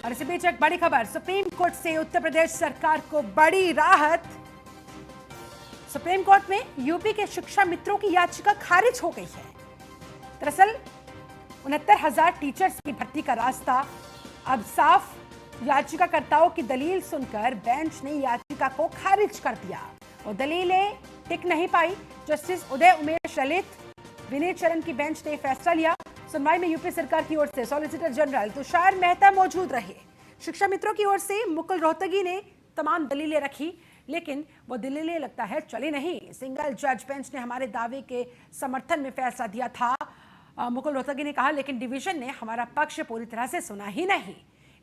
और इसी बीच एक बड़ी खबर, सुप्रीम कोर्ट से उत्तर प्रदेश सरकार को बड़ी राहत। सुप्रीम कोर्ट में यूपी के शिक्षा मित्रों की याचिका खारिज हो गई है। दरअसल 69,000 टीचर्स की भर्ती का रास्ता अब साफ। याचिकाकर्ताओं की दलील सुनकर बेंच ने याचिका को खारिज कर दिया। वो दलीलें टिक नहीं पाई। जस्टिस उदय उमेश ललित, विनीत चरण की बेंच ने फैसला लिया। सुनवाई में यूपी सरकार की ओर से सॉलिसिटर जनरल तुषार मेहता मौजूद रहे। शिक्षा मित्रों की ओर से मुकुल रोहतगी ने तमाम दलीलें रखी, लेकिन वो दलीलें लगता है चली नहीं। सिंगल जज बेंच ने हमारे दावे के समर्थन में फैसला दिया था, मुकुल रोहतगी ने कहा, लेकिन डिवीजन ने हमारा पक्ष पूरी तरह से सुना ही नहीं।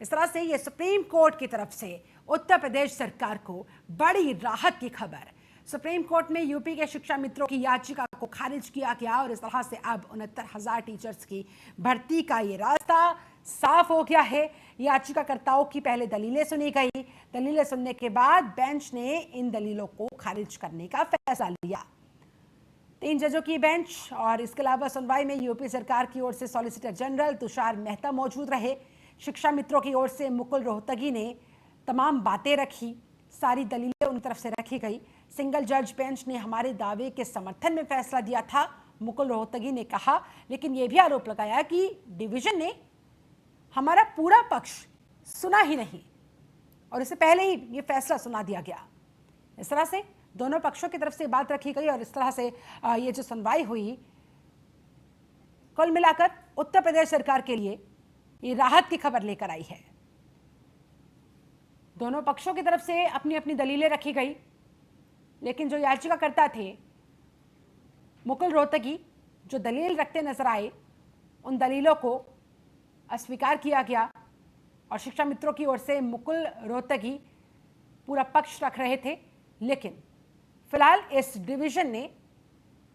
इस तरह से ये सुप्रीम कोर्ट की तरफ से उत्तर प्रदेश सरकार को बड़ी राहत की खबर। सुप्रीम कोर्ट में यूपी के शिक्षा मित्रों की याचिका को खारिज किया गया और इस तरह से अब 69,000 टीचर्स की भर्ती का ये रास्ता साफ हो गया है। याचिकाकर्ताओं की पहले दलीलें सुनी गई। दलीलें सुनने के बाद बेंच ने इन दलीलों को खारिज करने का फैसला लिया। 3 जजों की बेंच और इसके अलावा सुनवाई में यूपी सरकार की ओर से सॉलिसिटर जनरल तुषार मेहता मौजूद रहे। शिक्षा मित्रों की ओर से मुकुल रोहतगी ने तमाम बातें रखी, सारी दलीलें उनकी तरफ से रखी गई। सिंगल जज बेंच ने हमारे दावे के समर्थन में फैसला दिया था, मुकुल रोहतगी ने कहा, लेकिन यह भी आरोप लगाया कि डिवीजन ने हमारा पूरा पक्ष सुना ही नहीं और इससे पहले ही यह फैसला सुना दिया गया। इस तरह से दोनों पक्षों की तरफ से बात रखी गई और इस तरह से ये जो सुनवाई हुई, कुल मिलाकर उत्तर प्रदेश सरकार के लिए ये राहत की खबर लेकर आई है। दोनों पक्षों की तरफ से अपनी अपनी दलीलें रखी गई, लेकिन जो याचिकाकर्ता थे मुकुल रोहतगी, जो दलील रखते नजर आए, उन दलीलों को अस्वीकार किया गया और शिक्षा मित्रों की ओर से मुकुल रोहतगी पूरा पक्ष रख रहे थे। लेकिन फिलहाल इस डिवीजन ने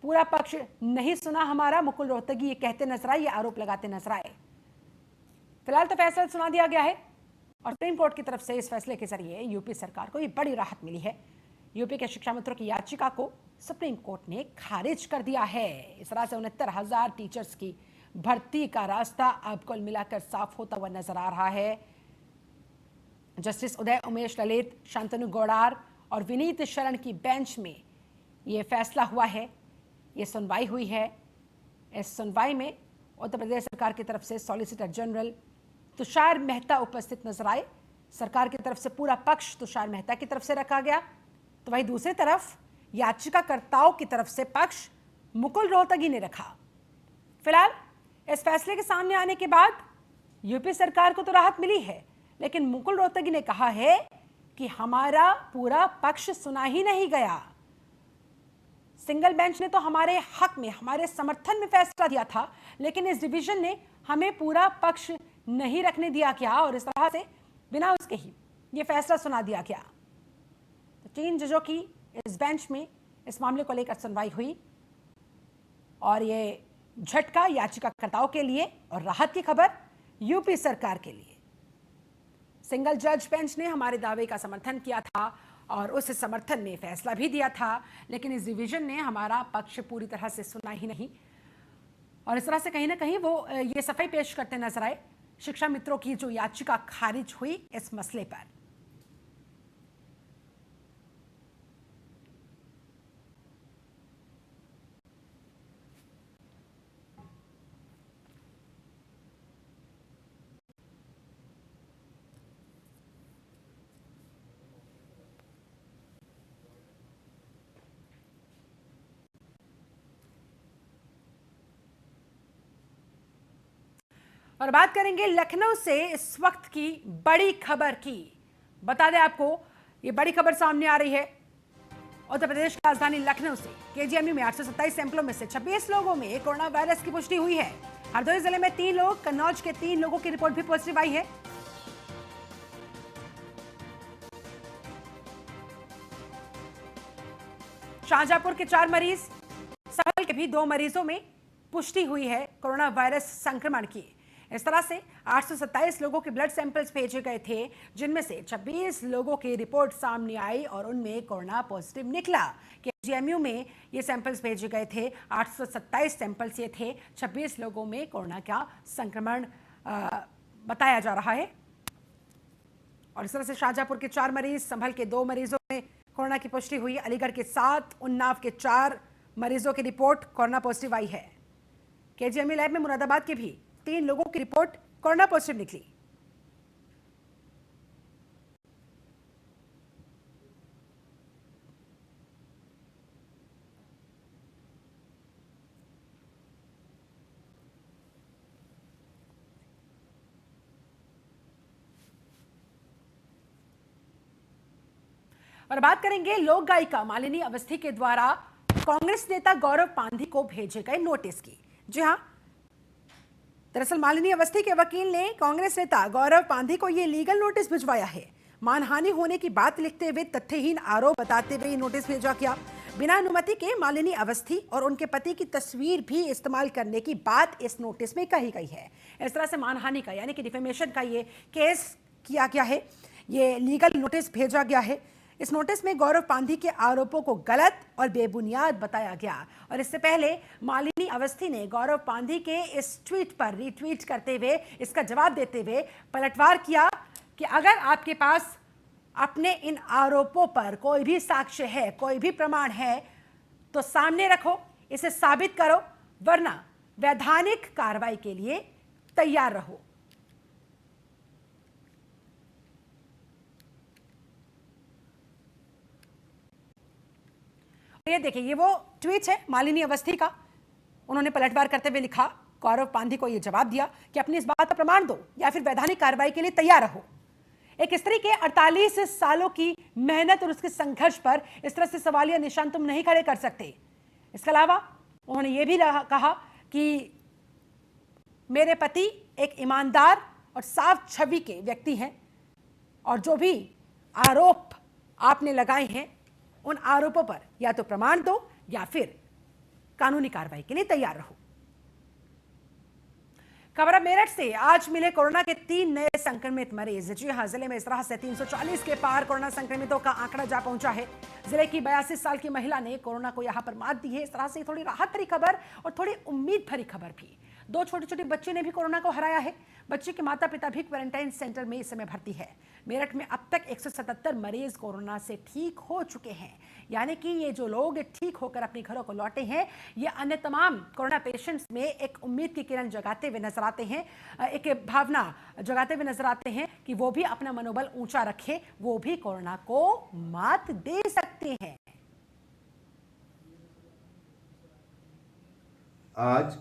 पूरा पक्ष नहीं सुना हमारा, मुकुल रोहतगी ये कहते नजर आए, ये आरोप लगाते नजर आए। फिलहाल तो फैसला सुना दिया गया है और सुप्रीम कोर्ट की तरफ से इस फैसले के जरिए यूपी सरकार को ये बड़ी राहत मिली है। यूपी के शिक्षा मित्रों की याचिका को सुप्रीम कोर्ट ने खारिज कर दिया है। इस तरह से 69,000 टीचर्स की भर्ती का रास्ता अब कुल मिलाकर साफ होता हुआ नजर आ रहा है। जस्टिस उदय उमेश ललित, शांतनु गौड़ार और विनीत शरण की बेंच में ये फैसला हुआ है, ये सुनवाई हुई है। इस सुनवाई में उत्तर प्रदेश सरकार की तरफ से सॉलिसिटर जनरल तुषार मेहता उपस्थित नजर आए। सरकार की तरफ से पूरा पक्ष तुषार मेहता की तरफ से रखा गया, तो वहीं दूसरी तरफ याचिकाकर्ताओं की तरफ से पक्ष मुकुल रोहतगी ने रखा। फिलहाल इस फैसले के सामने आने के बाद यूपी सरकार को तो राहत मिली है, लेकिन मुकुल रोहतगी ने कहा है कि हमारा पूरा पक्ष सुना ही नहीं गया। सिंगल बेंच ने तो हमारे हक में, हमारे समर्थन में फैसला दिया था, लेकिन इस डिवीजन ने हमें पूरा पक्ष नहीं रखने दिया गया और इस तरह से बिना उसके ही ये फैसला सुना दिया गया। तो 3 जजों की इस बेंच में इस मामले को लेकर सुनवाई हुई और ये झटका याचिकाकर्ताओं के लिए और राहत की खबर यूपी सरकार के लिए। सिंगल जज बेंच ने हमारे दावे का समर्थन किया था और उस समर्थन में फैसला भी दिया था, लेकिन इस डिवीजन ने हमारा पक्ष पूरी तरह से सुना ही नहीं और इस तरह से कहीं ना कहीं वो ये सफाई पेश करते नजर आए शिक्षा मित्रों की जो याचिका खारिज हुई इस मसले पर। और बात करेंगे लखनऊ से इस वक्त की बड़ी खबर की। बता दें आपको, ये बड़ी खबर सामने आ रही है उत्तर प्रदेश की राजधानी लखनऊ से। केजीएमयू में 827 सैंपलों में से 26 लोगों में कोरोना वायरस की पुष्टि हुई है। हरदोई जिले में 3 लोग, कन्नौज के 3 लोगों की रिपोर्ट भी पॉजिटिव आई है। शाहजहांपुर के 4 मरीज, संभल के भी 2 मरीजों में पुष्टि हुई है कोरोना वायरस संक्रमण की। इस तरह से 827 लोगों के ब्लड सैंपल्स भेजे गए थे, जिनमें से 26 लोगों की रिपोर्ट सामने आई और उनमें कोरोना पॉजिटिव निकला। केजीएमयू में ये सैंपल्स भेजे गए थे, 827 सैंपल्स ये थे, 26 लोगों में कोरोना का संक्रमण बताया जा रहा है। और इस तरह से शाहजहांपुर के 4 मरीज, संभल के 2 मरीजों में कोरोना की पुष्टि हुई, अलीगढ़ के 7, उन्नाव के 4 मरीजों की रिपोर्ट कोरोना पॉजिटिव आई है। केजीएमई लैब में मुरादाबाद के भी 3 लोगों की रिपोर्ट कोरोना पॉजिटिव निकली। और बात करेंगे लोक गायिका मालिनी अवस्थी के द्वारा कांग्रेस नेता गौरव पांधी को भेजे गए नोटिस की। जी हां, दरअसल मालिनी अवस्थी के वकील ने कांग्रेस नेता गौरव पांधी को यह लीगल नोटिस भिजवाया है। मानहानि होने की बात लिखते हुए तथ्यहीन आरोप बताते हुए नोटिस भेजा गया। बिना अनुमति के मालिनी अवस्थी और उनके पति की तस्वीर भी इस्तेमाल करने की बात इस नोटिस में कही गई है। इस तरह से मानहानि का यानी कि डिफेमेशन का ये केस किया गया है, ये लीगल नोटिस भेजा गया है। इस नोटिस में गौरव पांधी के आरोपों को गलत और बेबुनियाद बताया गया और इससे पहले मालिनी अवस्थी ने गौरव पांधी के इस ट्वीट पर रीट्वीट करते हुए इसका जवाब देते हुए पलटवार किया कि अगर आपके पास अपने इन आरोपों पर कोई भी साक्ष्य है, कोई भी प्रमाण है तो सामने रखो, इसे साबित करो, वरना वैधानिक कार्रवाई के लिए तैयार रहो। ये देखिए, ये वो ट्वीट है मालिनी अवस्थी का। उन्होंने पलटवार करते हुए लिखा, गौरव पांधी को यह जवाब दिया कि अपनी इस बात का प्रमाण दो या फिर वैधानिक कार्रवाई के लिए तैयार रहो। एक स्त्री के 48 सालों की मेहनत और उसके संघर्ष पर इस तरह से सवालिया निशान तुम नहीं खड़े कर सकते। इसके अलावा उन्होंने ये भी कहा कि मेरे पति एक ईमानदार और साफ छवि के व्यक्ति हैं और जो भी आरोप आपने लगाए हैं उन आरोपों पर या तो प्रमाण दो या फिर कानूनी कार्रवाई के लिए तैयार रहो। खबर अब मेरठ से। आज मिले कोरोना के 3 नए संक्रमित मरीज। जी हां, जिले में इस तरह से 340 के पार कोरोना संक्रमितों का आंकड़ा जा पहुंचा है। जिले की 82 साल की महिला ने कोरोना को यहां पर मात दी है। इस तरह से थोड़ी राहत भरी खबर और थोड़ी उम्मीद भरी खबर भी। 2 छोटे छोटे बच्चे ने भी कोरोना को हराया है। बच्चे के माता पिता भी क्वारंटाइन सेंटर में इस समय भर्ती है। मेरठ में अब तक 177 मरीज कोरोना से ठीक हो चुके हैं, यानी कि ये जो लोग ठीक होकर अपने घरों को लौटे हैं, ये अन्य तमाम कोरोना पेशेंट्स में एक उम्मीद की किरण जगाते हुए नजर आते हैं, एक भावना जगाते हुए नजर आते हैं कि वो भी अपना मनोबल ऊंचा रखे, वो भी कोरोना को मात दे सकते हैं। आज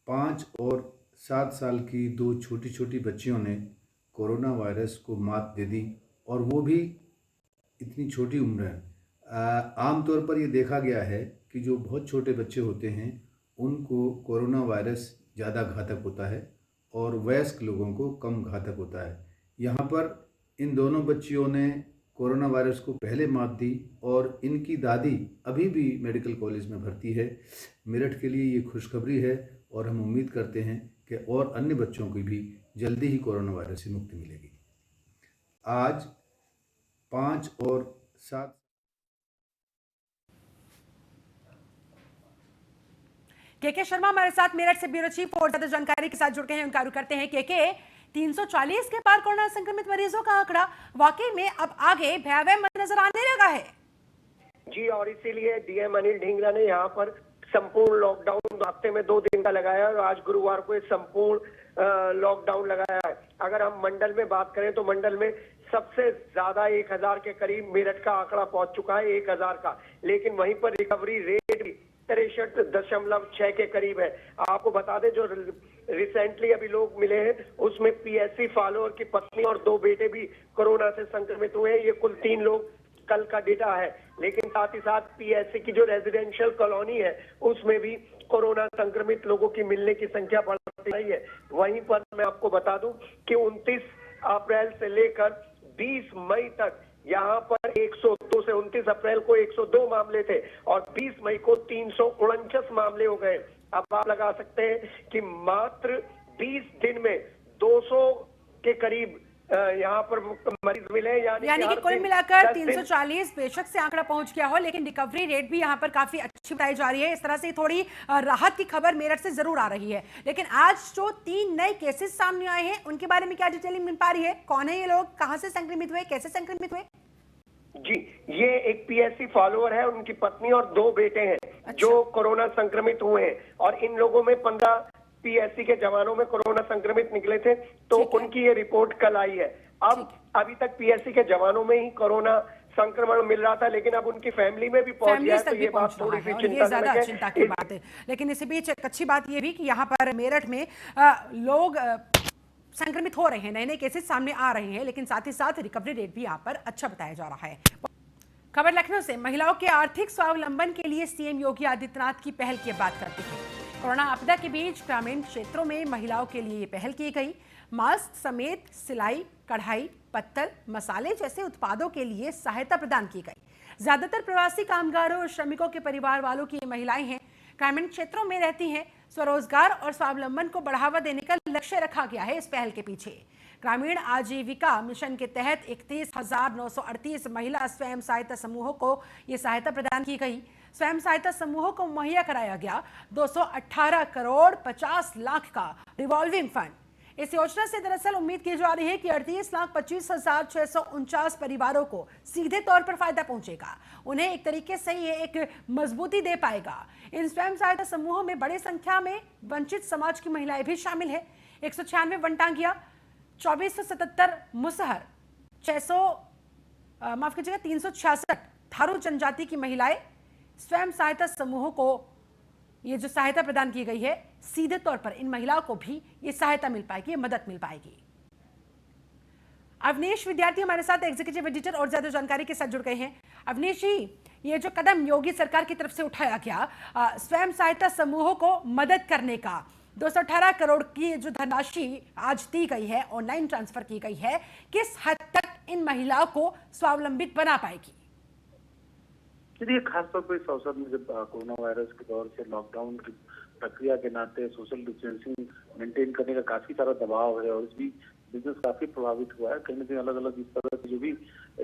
5 और 7 साल की 2 छोटी छोटी बच्चियों ने कोरोना वायरस को मात दे दी, और वो भी इतनी छोटी उम्र है। आमतौर पर ये देखा गया है कि जो बहुत छोटे बच्चे होते हैं उनको कोरोना वायरस ज़्यादा घातक होता है और वयस्क लोगों को कम घातक होता है। यहाँ पर इन दोनों बच्चियों ने कोरोना वायरस को पहले मात दी और इनकी दादी अभी भी मेडिकल कॉलेज में भर्ती है। मेरठ के लिए ये खुशखबरी है और हम उम्मीद करते हैं कि और अन्य बच्चों को भी जल्दी ही कोरोना वायरस से मुक्ति मिलेगी। आज 5 और 7 के शर्मा हमारे साथ मेरठ से ब्यूरो चीफ और ज्यादा जानकारी के साथ जुड़ गए हैं। उनका रुख करते हैं के 340 के पार कोरोना संक्रमित मरीजों का आंकड़ा वाकई में अब आगे भयावह नजर आने लगा है। जी, और इसीलिए डीएम अनिल ढींगरा ने यहाँ पर संपूर्ण लॉकडाउन हफ्ते में 2 दिन का लगाया और आज गुरुवार को एक संपूर्ण लॉकडाउन लगाया है। अगर हम मंडल में बात करें तो मंडल में सबसे ज्यादा 1000 के करीब मेरठ का आंकड़ा पहुंच चुका है, 1000 का, लेकिन वहीं पर रिकवरी रेट भी 63.6 के करीब है। आपको बता दें जो रिसेंटली अभी लोग मिले हैं उसमें पीएससी फॉलोअर की पत्नी और 2 बेटे भी कोरोना से संक्रमित हुए हैं। ये कुल 3 लोग कल का डेटा है, लेकिन साथ ही साथ पीएससी की जो रेजिडेंशियल कॉलोनी है उसमें भी कोरोना संक्रमित लोगों की मिलने की संख्या बढ़ती रही है। वहीं पर मैं आपको बता दूं कि 29 अप्रैल से लेकर 20 मई तक यहाँ पर 102 से 29 अप्रैल को 102 मामले थे और 20 मई को 349 मामले हो गए। अब आप लगा सकते हैं कि मात्र 20 दिन में 200 के करीब यहाँ पर मरीज मिले, यानी कि कुल मिलाकर 340 बेशक से आंकड़ा पहुंच गया हो, लेकिन रिकवरी रेट भी यहाँ पर काफी अच्छा अच्छी बताई जा रही है। इस तरह से थोड़ी राहत की खबर मेरठ से जरूर आ रही है। लेकिन आज जो 3 नए केसेस सामने आए हैं उनके बारे में क्या डिटेलिंग मिल पा रही है? कौन है ये लोग, कहां से संक्रमित हुए, कैसे संक्रमित हुए? जी, ये एक पीएससी फॉलोअर है, उनकी पत्नी और 2 बेटे हैं जो कोरोना संक्रमित हुए हैं और इन लोगों में 15 पीएससी के जवानों में कोरोना संक्रमित निकले थे, तो उनकी ये रिपोर्ट कल आई है। अब अभी तक पीएससी के जवानों में ही कोरोना संक्रमण मिल रहा था, लेकिन अब उनकी फैमिली में भी पहुंच गया, तो ये बात थोड़ी सी चिंता की बात है। लेकिन इसी बीच एक अच्छी बात ये भी कि यहाँ पर मेरठ में लोग संक्रमित हो रहे हैं, नए नए केसेस सामने आ रहे हैं, लेकिन साथ ही साथ रिकवरी रेट भी यहाँ पर अच्छा बताया जा रहा है। खबर लखनऊ से, महिलाओं के आर्थिक स्वावलंबन के लिए सीएम योगी आदित्यनाथ की पहल की बात करते हैं। कोरोना आपदा के बीच ग्रामीण क्षेत्रों में महिलाओं के लिए ये पहल की गई। मास्क समेत सिलाई, कढ़ाई, पत्तल, मसाले जैसे उत्पादों के लिए सहायता प्रदान की गई। ज्यादातर प्रवासी कामगारों और श्रमिकों के परिवार वालों की ये महिलाएं हैं, ग्रामीण क्षेत्रों में रहती हैं। स्वरोजगार और स्वावलंबन को बढ़ावा देने का लक्ष्य रखा गया है इस पहल के पीछे। ग्रामीण आजीविका मिशन के तहत 31,938 महिला स्वयं सहायता समूहों को ये सहायता प्रदान की गई। स्वयं सहायता समूहों को मुहैया कराया गया 218 करोड़ 50 लाख का रिवॉल्विंग फंड। इस योजना से दरअसल उम्मीद की जा रही है कि 38,25,649 परिवारों को सीधे तौर पर फायदा पहुंचेगा। उन्हें एक तरीके से ये एक मजबूती दे पाएगा। इन स्वयं सहायता समूहों में बड़ी संख्या में वंचित समाज की महिलाएं भी शामिल है। 196 वनटांगिया, 2477 मुसहर, 366 थारू जनजाति की महिलाएं स्वयं सहायता समूहों को ये जो सहायता प्रदान की गई है, सीधे तौर पर इन महिलाओं को भी ये सहायता मिल पाएगी, ये मदद मिल पाएगी। अवनीश विद्यार्थी हमारे साथ एग्जीक्यूटिव एडिटर और ज्यादा जानकारी के साथ जुड़ गए हैं। अवनीश जी, ये जो कदम योगी सरकार की तरफ से उठाया गया स्वयं सहायता समूहों को मदद करने का, 218 करोड़ की जो धनराशि आज दी गई है, ऑनलाइन ट्रांसफर की गई है, किस हद तक इन महिलाओं को स्वावलंबित बना पाएगी? चलिए, खासतौर पर इस अवसर में जब कोरोना वायरस के दौर से लॉकडाउन की प्रक्रिया के नाते सोशल डिस्टेंसिंग मेंटेन करने का काफी सारा दबाव है और इस भी बिजनेस काफी प्रभावित हुआ है। कहीं ना कहीं अलग अलग इस तरह के जो भी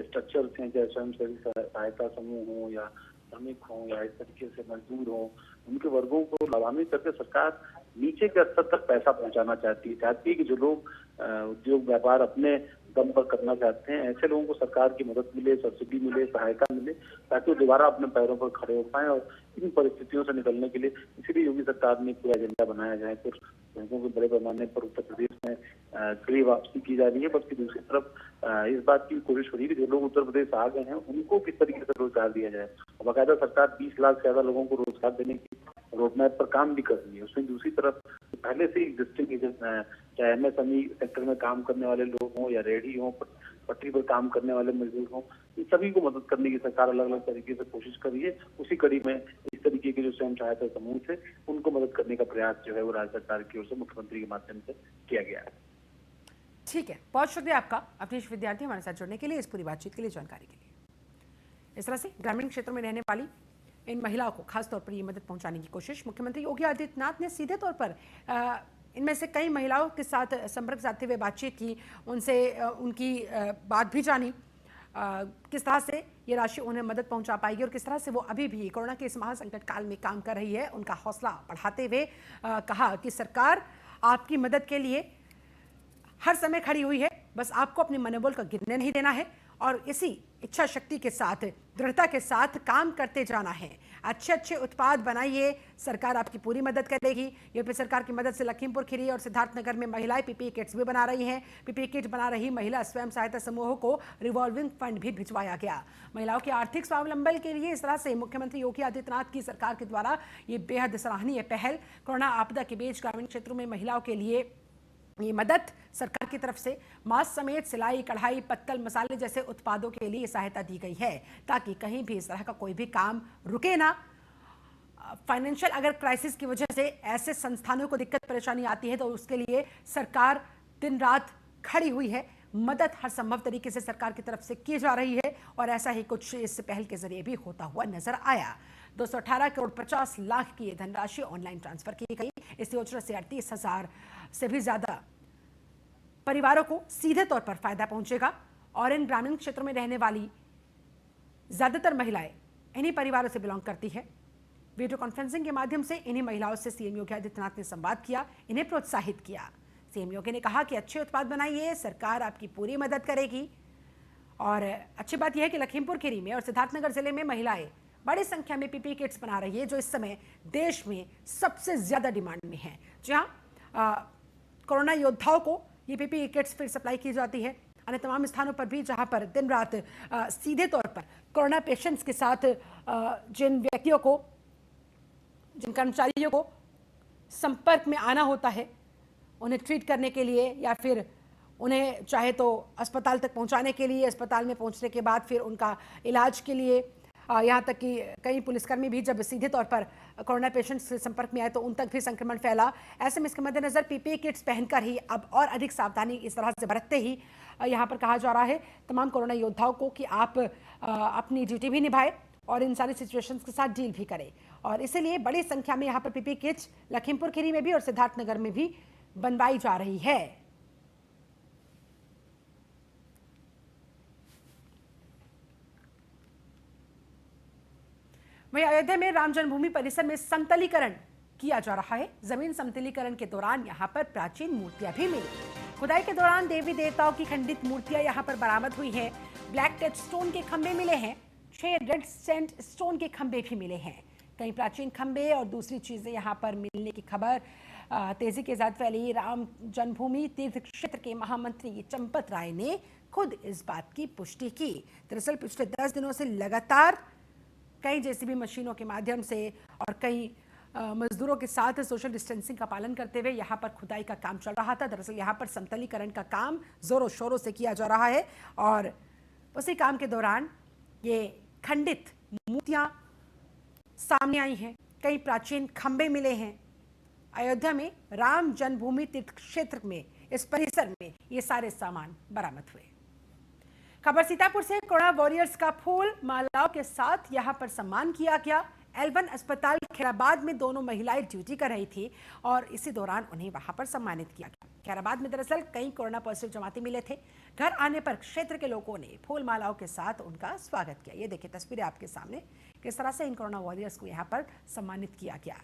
स्ट्रक्चर्स हैं, चाहे स्वयंसेवी सहायता समूह हो या श्रमिक हो या इस तरीके से मजदूर हो, उनके वर्गों को लाभान्वित करके सरकार नीचे के स्तर तक पैसा पहुंचाना चाहती है कि जो लोग उद्योग व्यापार अपने दम पर करना चाहते हैं, ऐसे लोगों को सरकार की मदद मिले, सब्सिडी मिले, सहायता मिले, ताकि वो दोबारा अपने पैरों पर खड़े हो पाएं। और इन परिस्थितियों से निकलने के लिए इसीलिए योगी सरकार ने पूरा एजेंडा बनाया जाए। कुछ बैंकों के बड़े पैमाने पर उत्तर प्रदेश में गृह वापसी की जा रही है, बल्कि दूसरी तरफ इस बात की कोशिश हो रही है कि जो लोग उत्तर प्रदेश आ गए हैं उनको किस तरीके से रोजगार दिया जाए। और बाकायदा सरकार 20 लाख से ज्यादा लोगों को रोजगार देने की रोडमैप पर काम भी कर रही है। उसमें दूसरी तरफ पहले से एग्जिस्टिंग एजेंट, चाहे एमएसएमई सेक्टर में काम करने वाले लोग हों या रेडी हों, पटरी पर काम करने वाले मजदूर हों, इन सभी को मदद करने की सरकार अलग अलग तरीके से कोशिश कर रही है। उसी कड़ी में इस तरीके के जो स्वयं सहायता समूह थे उनको मदद करने का प्रयास जो है वो राज्य सरकार की ओर से मुख्यमंत्री के माध्यम से किया गया है। ठीक है, बहुत शुक्रिया आपका अवनीश विद्यार्थी हमारे साथ जुड़ने के लिए, इस पूरी बातचीत के लिए, जानकारी के लिए। इस तरह से ग्रामीण क्षेत्रों में रहने वाली इन महिलाओं को खासतौर पर ये मदद पहुंचाने की कोशिश मुख्यमंत्री योगी आदित्यनाथ ने सीधे तौर पर इनमें से कई महिलाओं के साथ संपर्क साधते हुए बातचीत की, उनसे उनकी बात भी जानी, किस तरह से ये राशि उन्हें मदद पहुंचा पाएगी और किस तरह से वो अभी भी कोरोना के इस महासंकट काल में काम कर रही है। उनका हौसला बढ़ाते हुए कहा कि सरकार आपकी मदद के लिए हर समय खड़ी हुई है, बस आपको अपने मनोबल का गिरने नहीं देना है और इसी इच्छा शक्ति के साथ, दृढ़ता के साथ काम करते जाना है। अच्छे अच्छे उत्पाद बनाइए, सरकार आपकी पूरी मदद करेगी। यूपी सरकार की मदद से लखीमपुर खीरी और सिद्धार्थनगर में महिलाएं पीपीई किट्स भी बना रही हैं। पीपीई किट बना रही महिला स्वयं सहायता समूहों को रिवॉल्विंग फंड भी भिजवाया गया। महिलाओं के आर्थिक स्वावलंबन के लिए इस तरह से मुख्यमंत्री योगी आदित्यनाथ की सरकार के द्वारा ये बेहद सराहनीय पहल। कोरोना आपदा के बीच ग्रामीण क्षेत्रों में महिलाओं के लिए ये मदद सरकार की तरफ से मास्क समेत सिलाई, कढ़ाई, पत्तल, मसाले जैसे उत्पादों के लिए सहायता दी गई है, ताकि कहीं भी इस तरह का कोई भी काम रुके ना। फाइनेंशियल अगर क्राइसिस की वजह से ऐसे संस्थानों को दिक्कत परेशानी आती है तो उसके लिए सरकार दिन रात खड़ी हुई है। मदद हर संभव तरीके से सरकार की तरफ से की जा रही है और ऐसा ही कुछ इस पहल के जरिए भी होता हुआ नजर आया। 218 करोड़ 50 लाख की धनराशि ऑनलाइन ट्रांसफर की गई। इस योजना से 38,000 से भी ज्यादा परिवारों को सीधे तौर पर फायदा पहुंचेगा और इन ग्रामीण क्षेत्रों में रहने वाली ज्यादातर महिलाएं इन्हीं परिवारों से बिलोंग करती है। वीडियो कॉन्फ्रेंसिंग के माध्यम से इन्हीं महिलाओं से सीएम योगी आदित्यनाथ ने संवाद किया, इन्हें प्रोत्साहित किया। सीएम योगी ने कहा कि अच्छे उत्पाद बनाइए, सरकार आपकी पूरी मदद करेगी। और अच्छी बात यह है कि लखीमपुर खीरी में और सिद्धार्थनगर जिले में महिलाएं बड़ी संख्या में पीपीई किट्स बना रही है, जो इस समय देश में सबसे ज्यादा डिमांड में है। जहां कोरोना योद्धाओं को ये पीपीई किट्स फिर सप्लाई की जाती है। अन्य तमाम स्थानों पर भी जहां पर दिन रात सीधे तौर पर कोरोना पेशेंट्स के साथ जिन व्यक्तियों को, जिन कर्मचारियों को संपर्क में आना होता है, उन्हें ट्रीट करने के लिए या फिर उन्हें चाहे तो अस्पताल तक पहुंचाने के लिए, अस्पताल में पहुंचने के बाद फिर उनका इलाज के लिए, यहाँ तक कि कई पुलिसकर्मी भी जब सीधे तौर पर कोरोना पेशेंट्स के संपर्क में आए तो उन तक भी संक्रमण फैला। ऐसे में इसके मद्देनजर पीपीई किट्स पहनकर ही अब और अधिक सावधानी इस तरह से बरतते ही यहाँ पर कहा जा रहा है तमाम कोरोना योद्धाओं को कि आप अपनी ड्यूटी भी निभाएं और इन सारी सिचुएशंस के साथ डील भी करें। और इसीलिए बड़ी संख्या में यहाँ पर पीपीई किट्स लखीमपुर खीरी में भी और सिद्धार्थनगर में भी बनवाई जा रही है। वहीं अयोध्या में राम जन्मभूमि परिसर में समतलीकरण किया जा रहा है। जमीन समतलीकरण के दौरान यहां पर प्राचीन मूर्तियां भी मिली। खुदाई के दौरान देवी देवताओं की खंडित मूर्तियां यहां पर बरामद हुई हैं। ब्लैक टेड स्टोन के खंभे मिले हैं, 6 रेड सैंड स्टोन के खंभे भी मिले हैं। कई प्राचीन खंभे और दूसरी चीजें यहां पर मिलने की खबर तेजी के साथ फैली। राम जन्मभूमि तीर्थ क्षेत्र के महामंत्री चंपत राय ने खुद इस बात की पुष्टि की। दरअसल पिछले 10 दिनों से लगातार कई जेसीबी मशीनों के माध्यम से और कई मजदूरों के साथ सोशल डिस्टेंसिंग का पालन करते हुए यहाँ पर खुदाई का काम चल रहा था। दरअसल यहाँ पर समतलीकरण का काम जोरों शोरों से किया जा रहा है और उसी काम के दौरान ये खंडित मूर्तियाँ सामने आई हैं, कई प्राचीन खंभे मिले हैं। अयोध्या में राम जन्मभूमि तीर्थ क्षेत्र में इस परिसर में ये सारे सामान बरामद हुए। खबर सीतापुर से कोरोना वॉरियर्स का फूल मालाओं के साथ यहां पर सम्मान किया गया। L1 अस्पताल खैराबाद में दोनों महिलाएं ड्यूटी कर रही थी और इसी दौरान उन्हें वहां पर सम्मानित किया गया। खैराबाद में दरअसल कई कोरोना पॉजिटिव जमाती मिले थे। घर आने पर क्षेत्र के लोगों ने फूल मालाओं के साथ उनका स्वागत किया। ये देखिए तस्वीरें आपके सामने, किस तरह से इन कोरोना वॉरियर्स को यहाँ पर सम्मानित किया गया।